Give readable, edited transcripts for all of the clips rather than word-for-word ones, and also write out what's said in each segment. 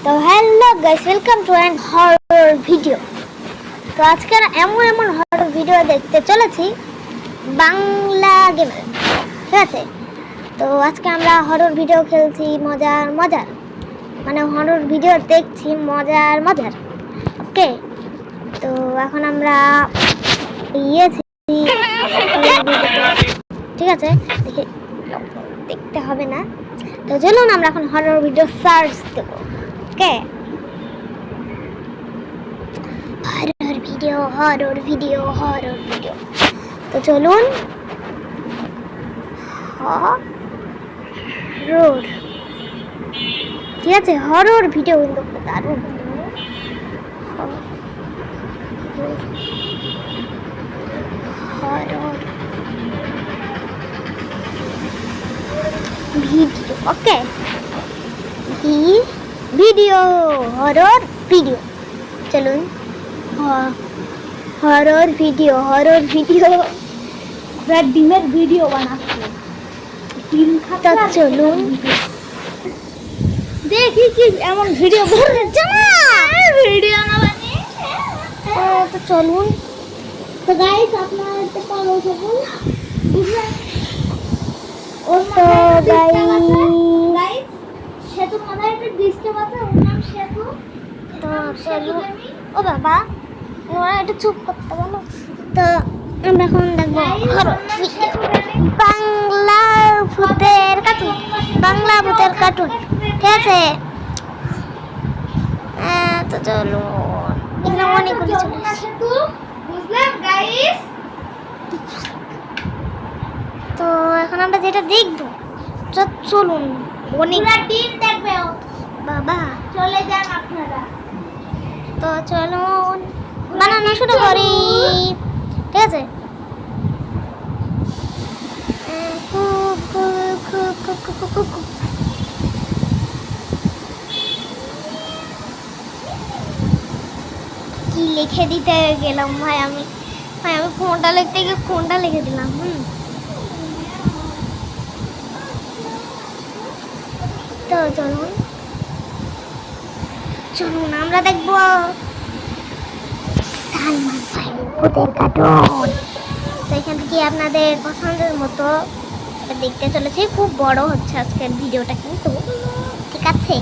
তো hello guys, welcome to an horror video. তো আজকে এমন হরর ভিডিও দেখতে চলেছি বাংলা গেমে, ঠিক আছে? তো আজকে আমরা হরর ভিডিও খেলছি মজার মানে হরর ভিডিও দেখছি মজার ওকে। তো এখন আমরা ঠিক আছে, দেখতে হবে না। তো চলুন আমরা এখন হরর ভিডিও সার্চ দেব। ওকে, হরর ভিডিও। তো চলুন হরর, ঠিক আছে, হরর ভিডিও কিন্তু দারুণ। হরর ভিডিও, ওকে, হরর ভিডিও। চলুন হরর ভিডিও ডিমের ভিডিও বানাচ্ছে, ডিম খাতা। চলুন দেখি কি এমন ভিডিও বানাচ্ছে না, ভিডিও না বানিয়ে। তো চলুন। তো গাইস, আপনারা একটা ফলো করুন। তো গাইস, সেতু মাথায় একটা ডিস্টার্ব আছে, ওর নাম সেতু। তো চলুন। ও বাবা, ওরা একটু চুপ করতে বলো। তো আমরা এখন দেখবো বাংলা ভূতের কার্টুন, ঠিক আছে? তো চলুন, এখানে অনেকগুলো চলে এসেছে। বুঝলেন গাইস? তো এখন আমরা যেটা দেখবো, চলুন অনেক ডিম দেখবে বাবা। চলে যান আপনারা। তো চলুন বানানো শুরু করি, ঠিক আছে? কি লিখে দিতে গেলাম ভাই আমি কোনটা লিখতে গিয়ে কোনটা লিখে দিলাম। তো চলুন আমরা দেখবো সালমান ভাইয়ের ভূতের কার্টুন। তো এখান থেকে আপনাদের পছন্দের মতো দেখতে চলেছে। খুব বড় হচ্ছে আজকের ভিডিওটা, কিন্তু ঠিক আছে।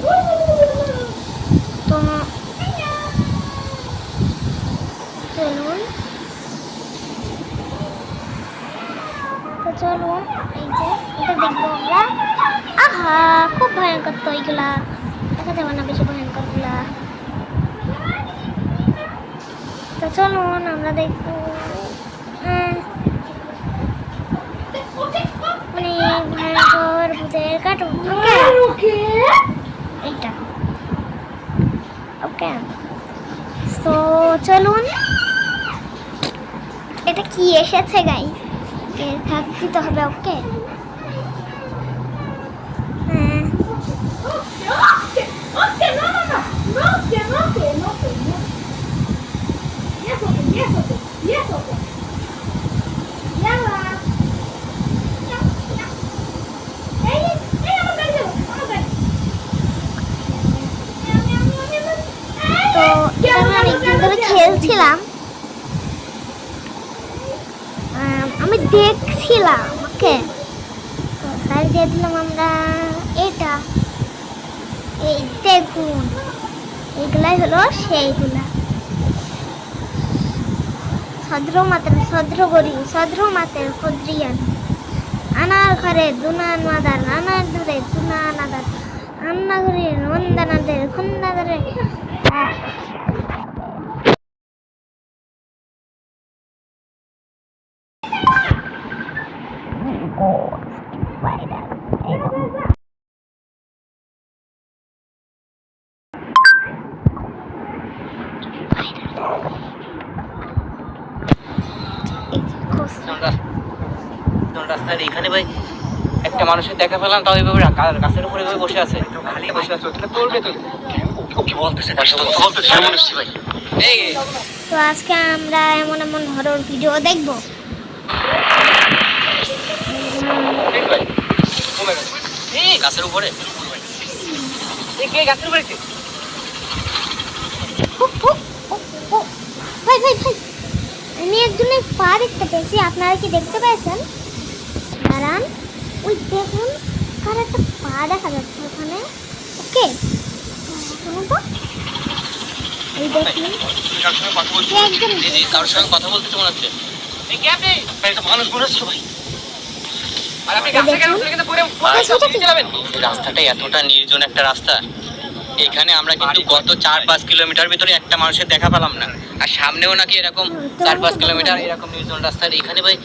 তো চলুন এই যে এটা দেখবো আমরা। আহা, খুব ভয়ঙ্কর। তো এইগুলা দেখা যাবে না, বেশি ভয়ঙ্কর গুলা। তো চলুন আমরা দেখবো মানে ভয়ঙ্কর ভূতের কার্টুন, এইটা, ওকে। তো চলুন, এটা কি এসেছে গাইস, থাকতে হবে, ওকে। তো আমি অনেকদিন ধরে খেলছিলাম, আমি দেখছিলাম, ওকে। তো সাইড দিয়ে দিলাম আমরা এটা। এই দেখুন, এইগুলাই হলো সেইগুলা। সদ্রমাতের ফদ্রিয়ান আনার ঘরে দুনান মাদার, আনার ধরে দুনান আদার, আন্না ঘরে নন্দানাদের খুন্দাদের। রাস্তার এখানে ভাই একটা মানুষের দেখা পেলাম, তাও এইভাবে গাছের উপরে বসে আছে, খালি বসে আছে। তোলবে তো কি বলতেছে, তার সাথে বলতেছে এমন আসছে ভাই। তো আজকে আমরা এমন হরর ভিডিও দেখবো। গাছের উপরে কে গাছের উপরে কে? ও, ও, ও, ও, ভাই ভাই ভাই, আমি একজনের পা দেখতে পেয়েছি, আপনারা কি দেখতে পেয়েছেন? দাঁড়ান, ওই দেখুন কার একটা পা দেখা যাচ্ছে ওখানে। ওকে, শুনুন তো, এই দেখুন কার সঙ্গে কথা বলছিস? সে একজন কারোর সঙ্গে কথা বলতে মনে হচ্ছে। এই কে আপনি? ভাই এটা মানুষ মনে হচ্ছে ভাই। আর আপনি গাছে কেন উঠে কিন্তু পরে চালাবেন? রাস্তাটা এতটা নির্জন একটা রাস্তা, এখানে আমরা কিন্তু গত 4-5 কিলোমিটার ভিতরে একটা মানুষের দেখা পেলাম না। আর সামনেও নাকি এরকম 4-5 কিলোমিটার এরকম নির্জন রাস্তা, এখানে ভাই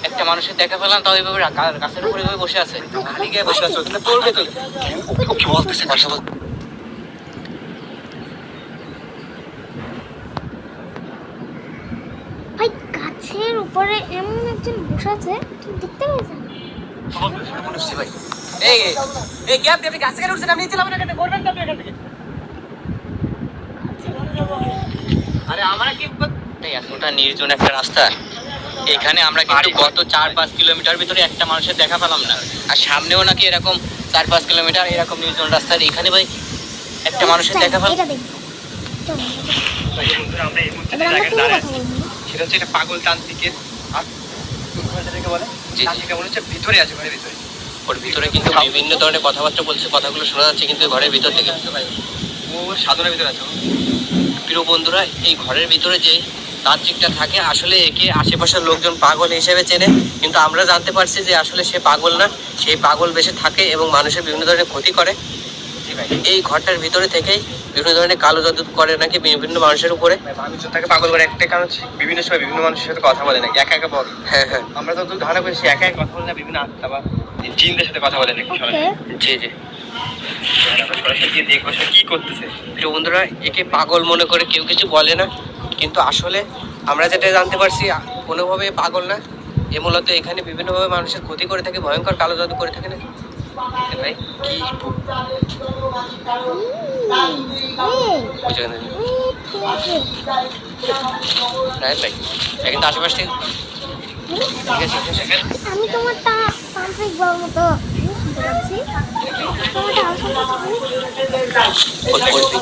একটা মানুষের দেখা পেলাম, তাও এইভাবে গাছের উপরে এভাবে বসে আছে, খালি গায়ে বসে আছে। ওখানে পড়বে তো। ও কি বলতেছে? কথা বল। ভাই গাছের উপরে এমন একজন বসে আছে, তুমি দেখতে পেয়েছেন? মনে হচ্ছে ভাই। এই এই কে আপনি? আপনি গাছে কেন উঠছেন? আপনি নিচে নামবেন না কেন? করবেন তো আপনি এখান থেকে। আরে আমরা কি এতটা নির্জন একটা রাস্তা, এখানে আমরা কিন্তু গত 4-5 কিলোমিটার ভিতরে একটা মানুষের দেখা পেলাম না। আর সামনেও নাকি এরকম 4-5 কিলোমিটার এরকম নির্জন রাস্তা, এখানে ভাই একটা মানুষের দেখা পেলাম। এটা দেখুন, চলুন, আমরা এই মুহূর্তে এবার আমরা কোনো কথা বলবো না। সেটা হচ্ছে একটা পাগল তান্ত্রিকের বলে তান্ত্রিকা মনে হচ্ছে ভিতরে আছে, ঘরের ভিতরে। ওর ভিতরে কিন্তু বিভিন্ন ধরনের কথাবার্তা বলছে, কথাগুলো শোনা যাচ্ছে কিন্তু ঘরের ভিতর থেকে। ও সাধনার ভিতরে আছে। প্রিয় বন্ধুরা, এই ঘরের ভিতরে যে তান্ত্রিকটা থাকে, আসলে একে আশেপাশের লোকজন পাগল হিসেবে চেনে, কিন্তু আমরা জানতে পারছি যে আসলে সে পাগল না, সেই পাগল বেশে থাকে এবং মানুষের বিভিন্ন ধরনের ক্ষতি করে। এই ঘরটার ভিতরে থেকেই বিভিন্ন ধরনের কালো জাদু করে নাকি বিভিন্ন মানুষের উপরে। মানুষ তাকে পাগল করে একটাই কারণ হচ্ছে বিভিন্ন সময় বিভিন্ন মানুষের সাথে কথা বলে নাকি একা একা বলে। হ্যাঁ হ্যাঁ, আমরা তো ধারণা করি সে একা একা কথা বলে না, বিভিন্ন আত্মা বা জিনদের সাথে কথা বলে নাকি। ওকে, জি জি, সরাসরি দেখবো সে কি করতেছে। প্রিয় বন্ধুরা, একে পাগল মনে করে কেউ কিছু বলে না, কিন্তু আসলে আমরা যেটা জানতে পারছি কোনোভাবে পাগল না, এ মূলত এখানে বিভিন্নভাবে মানুষের ক্ষতি করে থাকে, ভয়ঙ্কর কালো জাদু করে থাকে নাকি। ভাই কি বুঝে গেলেন? ঠিক আছে। রাইট ভাই, কিন্তু আশেপাশ থেকে ঠিক আছে ঠিক আছে। আমি তোমার তান্ত্রিক বাবার মতো শুনতে পাচ্ছি।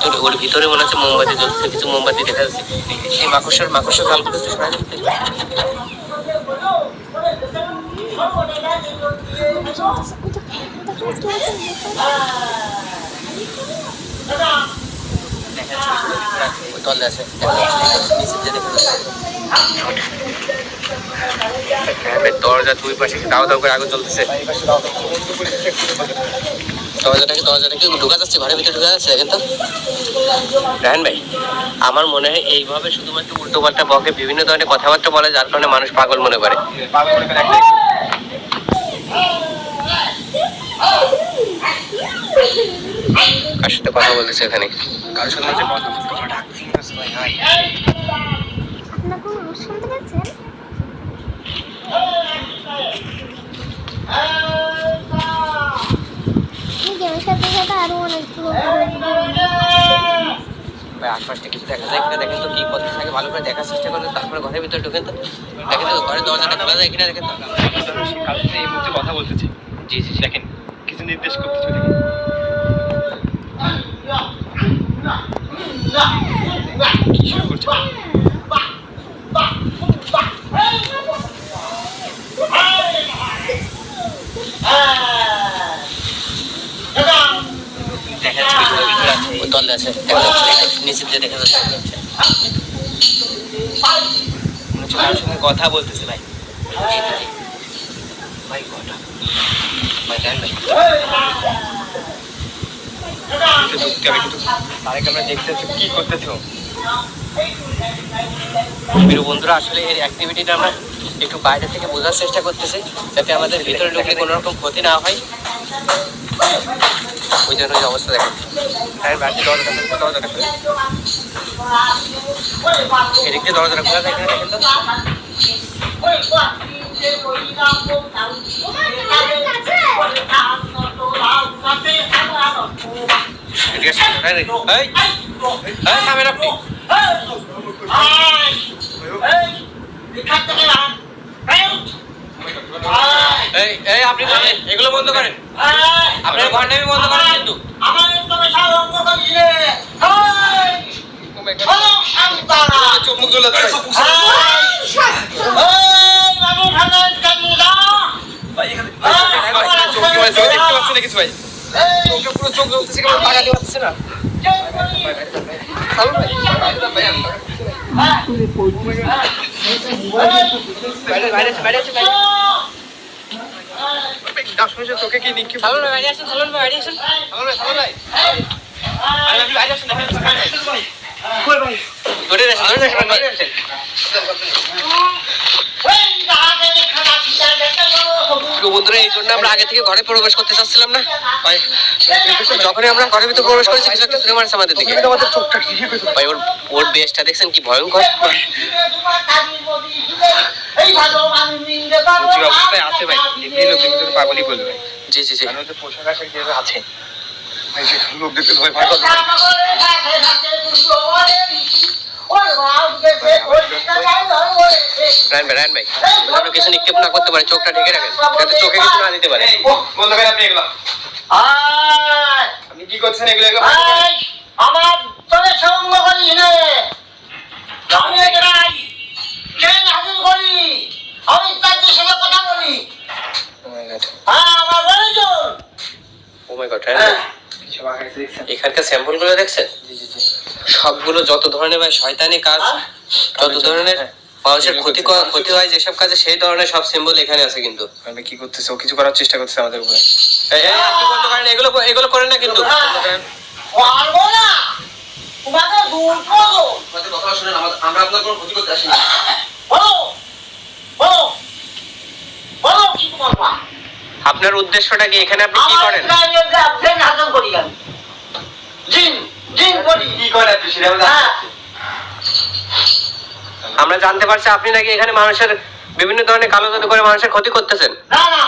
তোমার ওর ভিতরে মনে হচ্ছে মোমবাতি জ্বলছে, কিছু মোমবাতি দেখা যাচ্ছে। সেই মাকড়সার জাল করতেছে, শোনা যাচ্ছে। তলে আছে, দরজা দুই পাশে দাও দাও করে আগুন চলতেছে। দরজাটাকে ঢোকা যাচ্ছে, ঘরের ভিতরে ঢোকা যাচ্ছে। দেখেন তো রায়হান ভাই, আমার মনে হয় এইভাবে শুধুমাত্র উল্টো পাল্টা বকে বিভিন্ন ধরনের কথাবার্তা বলে, যার কারণে মানুষ পাগল মনে করে। কার সাথে কথা বলতেছে এখানে? কারোর সাথে কথা ডাকতেছে ভাই। আপনার কোনো শুনতে পাচ্ছেন? গেমের সাথে সাথে আরো অনেক ভাই আশপাশটা কিছু দেখা যায় কিনা দেখেন তো, কি কথা থাকে ভালো করে দেখার চেষ্টা করেন, তারপরে ঘরের ভিতরে ঢুকেন তো, দেখেন তো ঘরের দরজাটা খোলা যায় কিনা দেখেন তো। কারোর সাথে এই মুহূর্তে কথা বলতেছি। জি জি, দেখেন কিছু নির্দেশ করতেছে। দেখেন কি শুরু করছে। দেখা যাচ্ছে ওই তলে আছে, নিচে দিয়ে দেখা যাচ্ছে কারোর সঙ্গে কথা বলতেছে ভাই। ভাই কথা ভাই জান ভাই আমরা দেখতে কি করতেছো। প্রিয় বন্ধুরা, আসলে এর অ্যাক্টিভিটিটা আমরা একটু বাইরে থেকে বোঝার চেষ্টা করতেছি, যাতে আমাদের ভিতরে ঢুকলে কোনো রকম ক্ষতি না হয়। ওই জন্য ওই অবস্থা দেখেন। দরজাটা খুলে এদিক দিয়ে দরজাটা খোলা থাকে না, দেখেন তো। থামেন আপনি। এই এই আপনি এগুলো বন্ধ করেন, আপনার ঘর নামি বন্ধ করেন কিন্তু। চোখ মুখ গুলো দেখতে পাচ্ছি না কিছু ভাই, চোখে পুরো চোখ জ্বলতেছে, কেমন লাগাতে পারছে না। চোখে কি নিক্ষেপ, বাইরে আসেন, বাইরে আসেন, বন্ধুরা এই জন্য আমরা আগে থেকে ঘরে প্রবেশ করতে চাচ্ছিলাম না। যখনই আমরা ঘরের ভিতরে প্রবেশ করেছি কিছু একটা ছুঁড়ে মারছে আমাদের দিকে। ভাই ওর বেশটা দেখছেন কি ভয়ঙ্কর অবস্থায় আছে ভাই, পাগলই বলবে। জি জি জি, পোশাক আশাক যেভাবে আছে লোক দেখতে ভয় ভয় করে। রায়ন ভাই যেন কিছু নিক্ষেপ না করতে পারে, চোখটা ঢেকে রাখেন যাতে চোখে কিছু না দিতে পারে। বন্ধ করেন আপনি এগুলো, আপনি কি করছেন এগুলো? আমার তোরে সঙ্গ করি না, আমি এটাই কেন হাজির করি, আমি তার সাথে কথা বলি। আমার বলেজন ও মাই গড, এখানকার স্যাম্পল গুলো দেখছেন? সবগুলো যত ধরনের ভাই শয়তানি কাজ, যত ধরনের মানুষের ক্ষতি হয় যেসব কাজে, সেই ধরনের সব সিম্বল এখানে আছে। কিন্তু আমি কি করতেছে, ও কিছু করার চেষ্টা করতেছে আমাদের উপরে। আপনি বন্ধ করেন এগুলো, এগুলো করেন না কিন্তু। পারবো না, তোমাকে দূর করো। কথা শুনেন, আমরা আপনার কোনো ক্ষতি করতে আসিনি। বলো বলো বলো কি করবা? আপনার উদ্দেশ্যটা কি? এখানে আপনি কি করেন? জিন হাজম করি আমি, জিন জিন করি। কি করেন আপনি সেটা আমরা জানতে পারছি আপনি নাকি এখানে মানুষের বিভিন্ন ধরনের কালো জাদু করে মানুষের ক্ষতি করতেছেন। না না,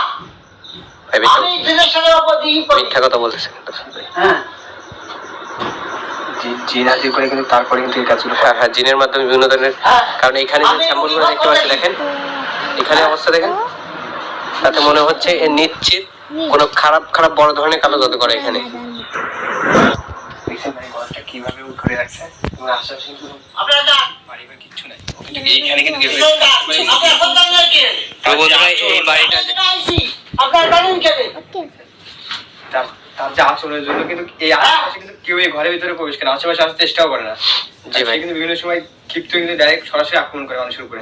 আমি জিনের সাথে মিথ্যা কথা বলতেছেন। হ্যাঁ জিন হাজির করে কিন্তু তারপরে কিন্তু এই কাজগুলো, হ্যাঁ হ্যাঁ জিনের মাধ্যমে বিভিন্ন ধরনের। কারণ এখানে যে স্যাম্পলগুলো দেখতে পাচ্ছি দেখেন, এখানে অবস্থা দেখেন, তাতে মনে হচ্ছে এ নিশ্চিত কোনো খারাপ খারাপ বড় ধরনের কালো জাদু করে এখানে। কিভাবে ঘুরে রাখছে আপনারা যান, কিচ্ছু নাই এইখানে কিন্তু ওকে আপনার বাড়ি কেটে তার যে আচরণের জন্য কিন্তু এই আশেপাশে কিন্তু কেউ এই ঘরের ভিতরে প্রবেশ করে আশেপাশে আসার চেষ্টাও করে না। জি ভাই, কিন্তু বিভিন্ন সময় ক্ষিপ্ত কিন্তু ডাইরেক্ট সরাসরি আক্রমণ করে মানুষের উপরে।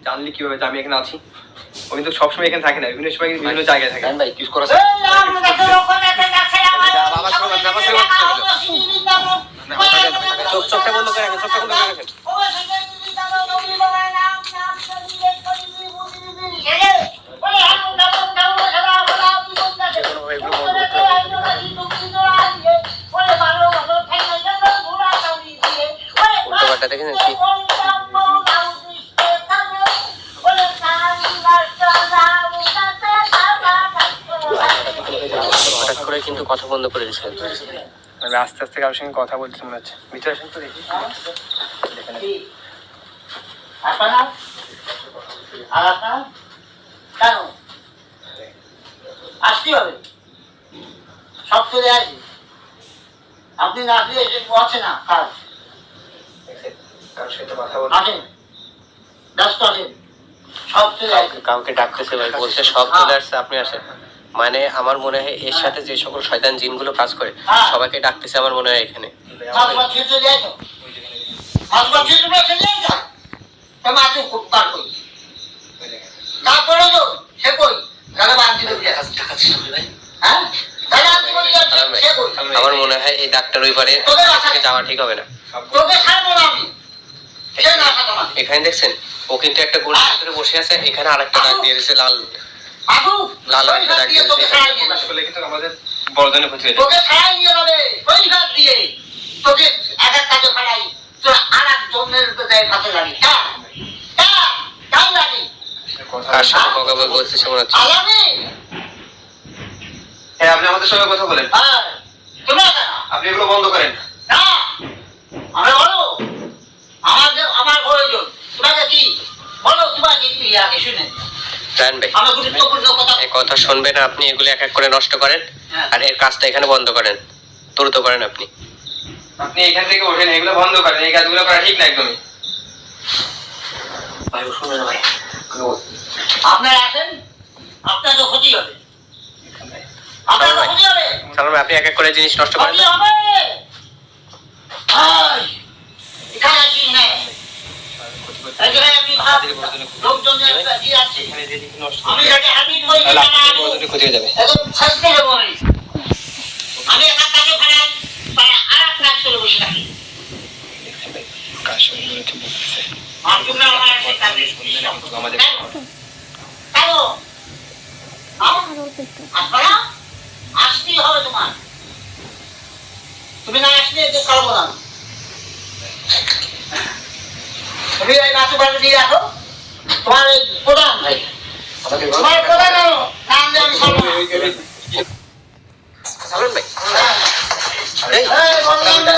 জানলি কিভাবে যে আমি এখানে আছি? ও কিন্তু সবসময় এখানে থাকে না, বিভিন্ন সময় কিন্তু বিভিন্ন জায়গায় থাকে। ভাই কি করা যায়? চোখটা বন্ধ করে রাখেন, চোখটা বন্ধ করে রাখেন। উল্টোপাল্টা দেখেন কি? হঠাৎ করে কিন্তু কথা বন্ধ করে দিচ্ছে। আমি আস্তে আস্তে কারোর সঙ্গে কথা বলছি মনে হচ্ছে। ভিতরে আসেন তো দেখি। আসতে হবে, সব চলে আসবে। আপনি না আসলে আছে না কাজ, আসেন ব্যস্ত আসেন, সব চলে আসবে। কাউকে ডাকতেছে ভাই, বলছে সব চলে আসছে, আপনি আসেন। মানে আমার মনে হয় এর সাথে যে সকল শয়তান জিনগুলো কাজ করে সবাইকে ডাকতেছে আমার মনে হয় এখানে। আমার মনে হয় এই ডাক্তার ওই পারে যাওয়া ঠিক হবে না। এখানে দেখছেন ও কিন্তু একটা গোল ভিতরে বসে আছে, এখানে আরেকটা দাগ দিয়ে দিয়েছে লাল লাল একটা দাগ দিয়ে দিয়েছে। কিন্তু আমাদের বড়জনের ক্ষতি হয়েছে। তোকে ছাড়াই নিয়ে যাবে ওই ভাত দিয়ে, তোকে এক এক কাজে ফাড়াই, তোর আর এক জনের দেয় ফাঁসে লাগি। কার সাথে কথা বলছে সে মনে হচ্ছে। হ্যাঁ আপনি আমাদের সঙ্গে কথা বলেন, আপনি এগুলো বন্ধ করেন। না আমি বলো আমার আমার প্রয়োজন, তোমাকে কি বলো, তোমাকে কি আগে শুনে জান ভাই আমি গুরুত্বপূর্ণ কথা এই কথা শুনবেন আপনি, এগুলো এক এক করে নষ্ট করেন হ্যাঁ। আর এর কাজটা এখানে বন্ধ করেন, দ্রুত করেন আপনি। আপনি এখান থেকে ওঠেন, এগুলো বন্ধ করেন, এই কাজগুলো করা ঠিক না একদমই। ভাই শুনুন ভাই, আপনারা আসেন, আপনাদের ক্ষতি হবে, আপনাদের ক্ষতি হবে, সালাম ভাই, আপনি এক এক করে জিনিস নষ্ট করেন ক্ষতি হবে। ভাই এখানে কি নেই, এখানে আমি ভাব লোকজনের কি আছে, এখানে যে জিনিস নষ্ট আমি যাকে হাজির করি তাহলে আপনার বড়দের ক্ষতি হয়ে যাবে। একদম শাস্তি দেবো আমি এখান থেকে ফেরাই আর এক কাজ করে বসে থাকি। কাজ শুরু করেছে বলতেছে আর তোমরা আমার একটা কাজ আমাদের কেন আসবা না? আসতেই হবে তোমার, তুমি না আসলে এতে করবো না। তুমি এই মাছ বাড়ি দিয়ে রাখো, তোমার এই প্রধান ভাই, তোমার প্রধান নাম দিয়ে আমি করবো না। সালাম ভাই এই বললাম না,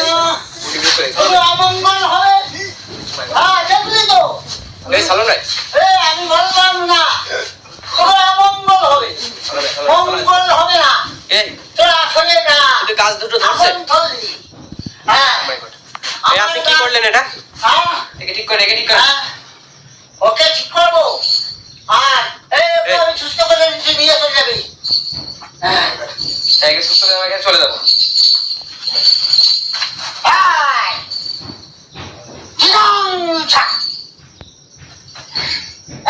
কোনো অমঙ্গল হবে। হ্যাঁ দেখলি তো, এই সালাম ভাই আমি বললাম না কোনো অমঙ্গল হবে, মঙ্গল হবে না। এই তোরা আসলে না কিন্তু গাছ দুটো ধরছে। আপন ধরলি। হ্যাঁ এই আপনি কি করলেন এটা? হ্যাঁ একে ঠিক করে, একে ঠিক করে। হ্যাঁ, ওকে ঠিক করবো। আর এই আমি সুস্থ করে নিচে নিয়ে চলে যাবি। হ্যাঁ একে সুস্থ করে আমাকে চলে যাবো। আয়। জীবন ছাড়।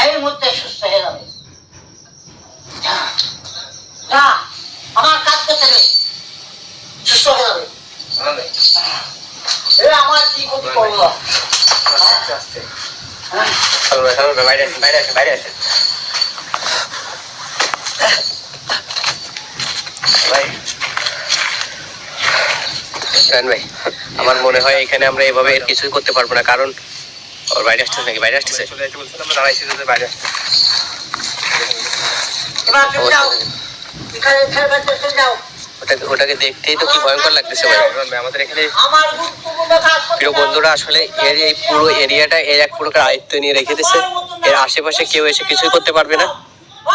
এই মুহূর্তে সুস্থ হয়ে যাবে। যা, যা, আমার কাজ করতে দে, সুস্থ হয়ে যাবে। সালাম ভাই আমার কি ক্ষতি করলো? আস্তে আস্তে। সালাম ভাই বাইরে আসেন, বাইরে আসেন, বাইরে আসেন ভাই। জান ভাই আমার মনে হয় এখানে আমরা এভাবে এর কিছুই করতে পারবো না, কারণ ওর বাইরে আসতেছে নাকি? বাইরে আসতেছে, চলে যাইতে বলছিলাম, আমরা দাঁড়াইছি যে বাইরে আসতেছে। এবার চলে যাও, এখানে ছেড়ে ফেলতে চলে যাও। ওটাকে দেখতেই তো কি ভয়ঙ্কর লাগতেছে ভাই। আমাদের এখানে আমার গুরুত্বপূর্ণ কাজ করতে প্রিয় দাও। বন্ধুরা, আসলে এর এই পুরো এরিয়াটা এর এক প্রকার আয়ত্ত নিয়ে রেখে দিচ্ছে। এর আশেপাশে কেউ এসে কিছুই করতে পারবে না।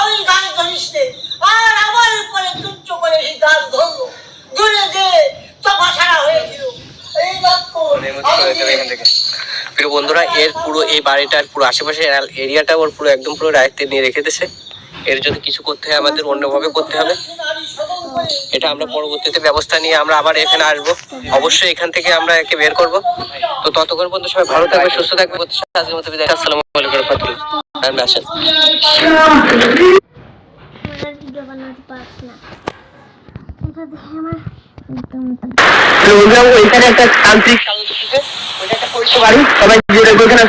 ওই গাছ ধরিস নে, আর আমার উপরে তুচ্ছ করে এই গাছ ধরলো, দূরে যে চোখা ছাড়া হয়েছিল। এই মাত্র এখান থেকে প্রিয় বন্ধুরা, এর পুরো এই বাড়িটার পুরো আশেপাশে এরিয়াটা ওর পুরো একদম পুরো আয়ত্তে নিয়ে রেখে দিচ্ছে। এর যদি কিছু করতে হয় আমাদের অন্যভাবে করতে হবে। এটা আমরা পরবর্তীতে ব্যবস্থা নিয়ে আমরা আবার এখানে আসবো। অবশ্যই এখান থেকে আমরা একে বের করব। তো ততক্ষণ পর্যন্ত সবাই ভালো থাকবে, সুস্থ থাকবে। আজকের মতো বিদায়। আসসালামু আলাইকুম ওয়া রাহমাতুল্লাহ। আসেন। ভিডিও বানাতে পারছি না, এটা দেখে আমার এখানে একটা তান্ত্রিক ওইটা একটা পরিষ্কার বাড়ি, সবাই যেটা ওইখানে